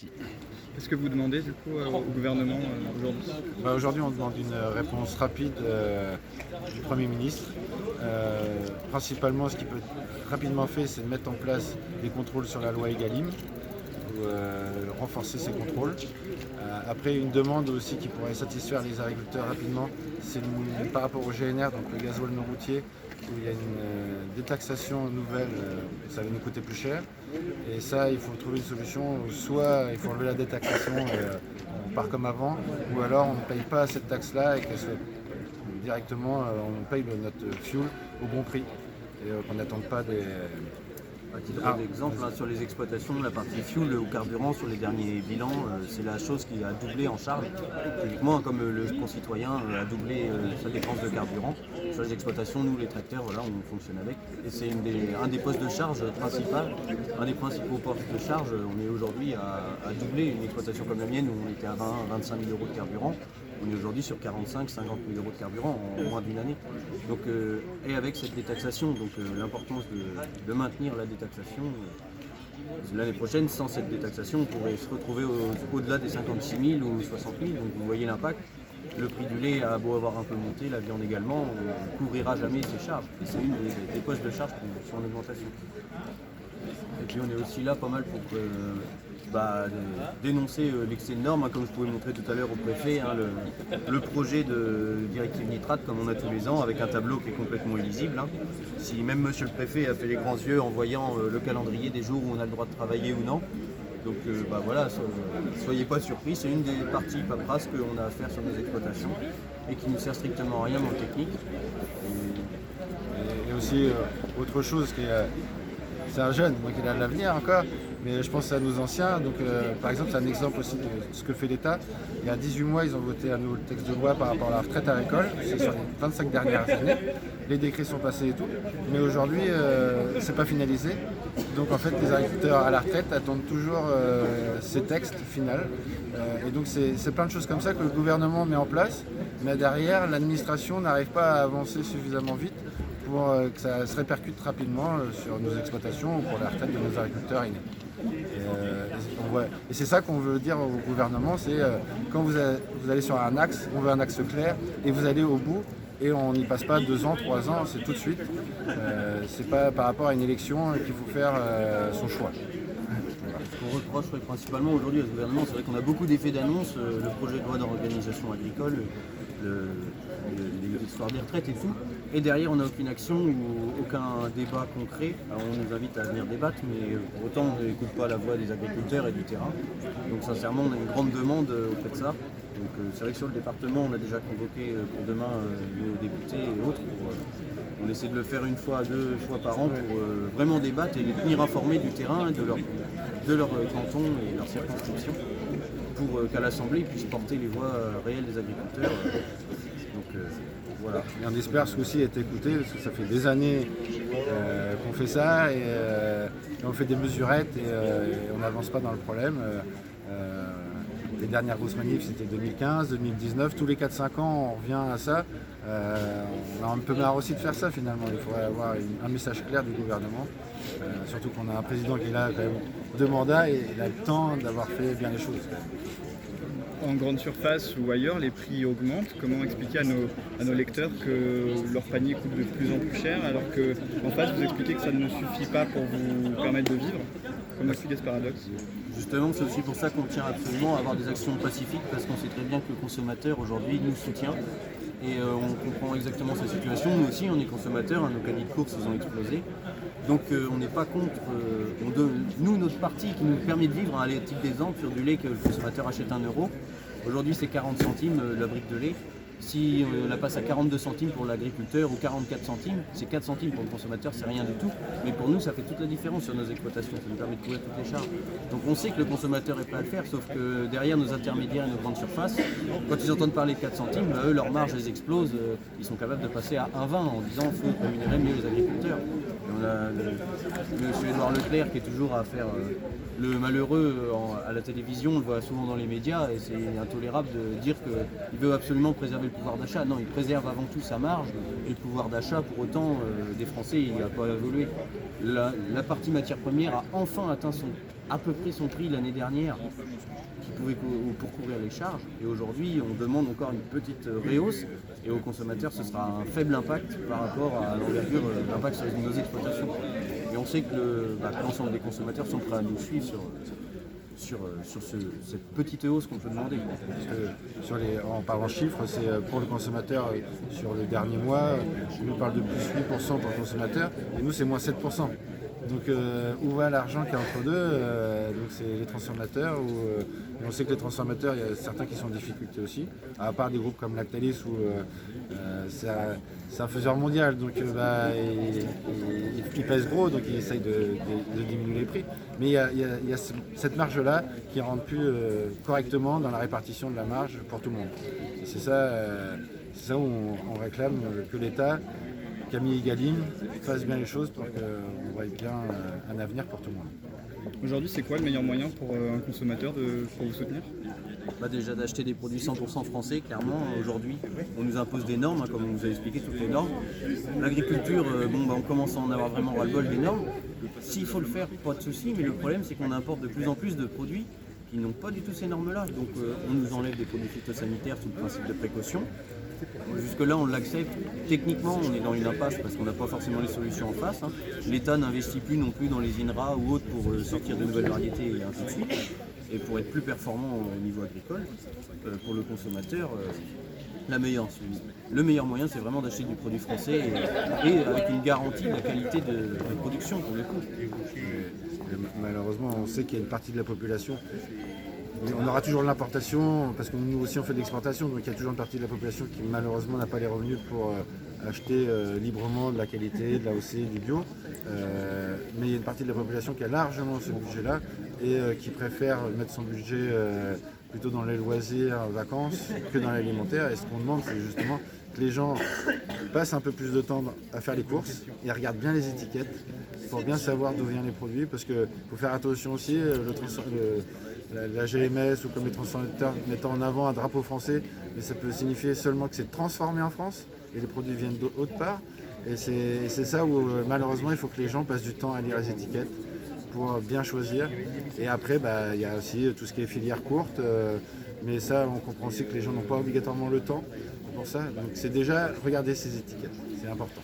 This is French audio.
Qu'est-ce que vous demandez du coup au gouvernement aujourd'hui? Aujourd'hui, on demande une réponse rapide du Premier ministre. Principalement, ce qui peut être rapidement fait, c'est de mettre en place des contrôles sur la loi Egalim, ou renforcer ces contrôles. Après, une demande aussi qui pourrait satisfaire les agriculteurs rapidement, c'est par rapport au GNR, donc le gasoil non routier, où il y a une détaxation nouvelle, ça va nous coûter plus cher. Et ça, il faut trouver une solution, soit il faut enlever la détaxation et on part comme avant, ou alors on ne paye pas cette taxe-là et qu'elle soit directement, on paye notre fuel au bon prix et qu'on n'attende pas des... À titre d'exemple, sur les exploitations, la partie fuel ou carburant sur les derniers bilans, c'est la chose qui a doublé en charge. Typiquement, comme le concitoyen a doublé sa dépense de carburant, sur les exploitations, nous les tracteurs, voilà, on fonctionne avec. Et c'est un des postes de charge principal, un des principaux postes de charge. On est aujourd'hui à doubler une exploitation comme la mienne où on était à 20-25 000 euros de carburant. On est aujourd'hui sur 45-50 000 euros de carburant en moins d'une année. Donc, et avec cette détaxation, donc l'importance de maintenir la détaxation. L'année prochaine, sans cette détaxation, on pourrait se retrouver au-delà des 56 000 ou 60 000. Donc vous voyez l'impact. Le prix du lait a beau avoir un peu monté, la viande également, on ne couvrira jamais ces charges. Et c'est une des postes de charges qui sont en augmentation. Et puis on est aussi là pas mal pour dénoncer l'excès de normes, comme je pouvais montrer tout à l'heure au préfet, le projet de directive nitrate comme on a tous les ans avec un tableau qui est complètement illisible. Si même monsieur le préfet a fait les grands yeux en voyant le calendrier des jours où on a le droit de travailler ou non. Donc voilà, soyez pas surpris, c'est une des parties paperasse qu'on a à faire sur nos exploitations et qui ne sert strictement à rien dans le technique. Et aussi autre chose qui est... C'est un jeune, donc il a de l'avenir encore, mais je pense à nos anciens. Donc, par exemple, c'est un exemple aussi de ce que fait l'État. Il y a 18 mois, ils ont voté un nouveau texte de loi par rapport à la retraite agricole. C'est sur les 25 dernières années. Les décrets sont passés et tout. Mais aujourd'hui, c'est pas finalisé. Donc, en fait, les agriculteurs à la retraite attendent toujours ces textes finaux. Et donc, c'est plein de choses comme ça que le gouvernement met en place. Mais derrière, l'administration n'arrive pas à avancer suffisamment vite pour que ça se répercute rapidement sur nos exploitations ou pour la retraite de nos agriculteurs aînés. Et c'est ça qu'on veut dire au gouvernement, c'est quand vous allez sur un axe, on veut un axe clair et vous allez au bout et on n'y passe pas 2 ans, 3 ans, c'est tout de suite. C'est pas par rapport à une élection qu'il faut faire son choix. On reproche principalement aujourd'hui à ce gouvernement, c'est vrai qu'on a beaucoup d'effets d'annonce, le projet de loi d'organisation agricole, l'histoire des retraites et tout. Et derrière, on n'a aucune action ou aucun débat concret. Alors, on nous invite à venir débattre, mais pour autant, on n'écoute pas la voix des agriculteurs et du terrain. Donc sincèrement, on a une grande demande auprès de ça. Donc c'est vrai que sur le département, on a déjà convoqué pour demain nos députés et autres. On essaie de le faire 1 fois, 2 fois par an pour vraiment débattre et les tenir informés du terrain, de leur canton et leur circonscription, pour qu'à l'Assemblée, ils puissent porter les voix réelles des agriculteurs. Voilà. Et on espère ce coup-ci être écouté, parce que ça fait des années qu'on fait ça et on fait des mesurettes et on n'avance pas dans le problème. Les dernières grosses manifs c'était 2015, 2019, tous les 4-5 ans on revient à ça. On a un peu marre aussi de faire ça finalement, il faudrait avoir un message clair du gouvernement, surtout qu'on a un président qui est là quand même 2 mandats et il a le temps d'avoir fait bien les choses. En grande surface ou ailleurs, les prix augmentent. Comment expliquer à nos lecteurs que leur panier coûte de plus en plus cher alors qu'en face vous expliquez que ça ne suffit pas pour vous permettre de vivre? Comment expliquer ce paradoxe? Justement, c'est aussi pour ça qu'on tient absolument à avoir des actions pacifiques parce qu'on sait très bien que le consommateur aujourd'hui nous soutient et on comprend exactement sa situation. Nous aussi, on est consommateurs, nos paniers de courses ils ont explosé. Donc on n'est pas contre, nous notre partie qui nous permet de vivre, à titre d'exemple, sur du lait que le consommateur achète 1 euro, aujourd'hui c'est 40 centimes la brique de lait. Si on la passe à 42 centimes pour l'agriculteur ou 44 centimes, c'est 4 centimes pour le consommateur, c'est rien du tout. Mais pour nous, ça fait toute la différence sur nos exploitations, ça nous permet de couvrir toutes les charges. Donc on sait que le consommateur est prêt à le faire, sauf que derrière nos intermédiaires et nos grandes surfaces, quand ils entendent parler de 4 centimes, eux, leur marge les explose, ils sont capables de passer à 1,20 en disant qu'il faut rémunérer mieux les agriculteurs. Et on a M. Édouard Leclerc qui est toujours à faire le malheureux à la télévision, on le voit souvent dans les médias et c'est intolérable de dire qu'il veut absolument préserver le pouvoir d'achat. Non, il préserve avant tout sa marge et le pouvoir d'achat pour autant des Français, il n'a pas évolué. La partie matière première a enfin atteint à peu près son prix l'année dernière, qui pouvait pour couvrir les charges. Et aujourd'hui, on demande encore une petite réhausse. Et aux consommateurs, ce sera un faible impact par rapport à l'envergure de l'impact sur nos exploitations. Et on sait que l'ensemble des consommateurs sont prêts à nous suivre sur cette petite hausse qu'on peut demander. Parce que en parlant chiffres, c'est pour le consommateur sur le dernier mois, on nous parle de plus 8% pour le consommateur, et nous c'est moins 7%. Donc où va l'argent qui est entre deux donc c'est les transformateurs. Et on sait que les transformateurs, il y a certains qui sont en difficulté aussi, à part des groupes comme Lactalis où c'est un faiseur mondial, donc il pèse gros, donc il essaye de diminuer les prix. Mais il y a cette marge-là qui rentre plus correctement dans la répartition de la marge pour tout le monde. Et c'est ça où on réclame que l'État, Camille Egalim, fasse bien les choses pour qu'on voie bien un avenir pour tout le monde. Aujourd'hui, c'est quoi le meilleur moyen pour un consommateur pour vous soutenir? Déjà d'acheter des produits 100% français, clairement. Aujourd'hui, on nous impose des normes, comme on vous a expliqué toutes les normes. L'agriculture, on commence à en avoir vraiment ras-le-bol des normes. S'il faut le faire, pas de souci, mais le problème c'est qu'on importe de plus en plus de produits qui n'ont pas du tout ces normes-là. Donc on nous enlève des produits phytosanitaires sous le principe de précaution. Jusque-là, on l'accepte. Techniquement, on est dans une impasse parce qu'on n'a pas forcément les solutions en face. L'État n'investit plus non plus dans les INRA ou autres pour sortir de nouvelles variétés et ainsi de suite. Et pour être plus performant au niveau agricole, pour le consommateur, le meilleur moyen, c'est vraiment d'acheter du produit français et avec une garantie de la qualité de production pour le coup. Malheureusement, on sait qu'il y a une partie de la population. On aura toujours l'importation, parce que nous aussi on fait de l'exportation, donc il y a toujours une partie de la population qui malheureusement n'a pas les revenus pour acheter librement de la qualité, de l'AOC, du bio. Mais il y a une partie de la population qui a largement ce budget-là et qui préfère mettre son budget plutôt dans les loisirs, vacances, que dans l'alimentaire. Et ce qu'on demande, c'est justement que les gens passent un peu plus de temps à faire les courses et regardent bien les étiquettes pour bien savoir d'où viennent les produits, parce qu'il faut faire attention aussi, la GMS ou comme les transformateurs mettant en avant un drapeau français, mais ça peut signifier seulement que c'est transformé en France et les produits viennent d'autre part. Et c'est ça où malheureusement il faut que les gens passent du temps à lire les étiquettes pour bien choisir. Et après il y a aussi tout ce qui est filière courte, mais ça on comprend aussi que les gens n'ont pas obligatoirement le temps pour ça. Donc c'est déjà regarder ces étiquettes, c'est important.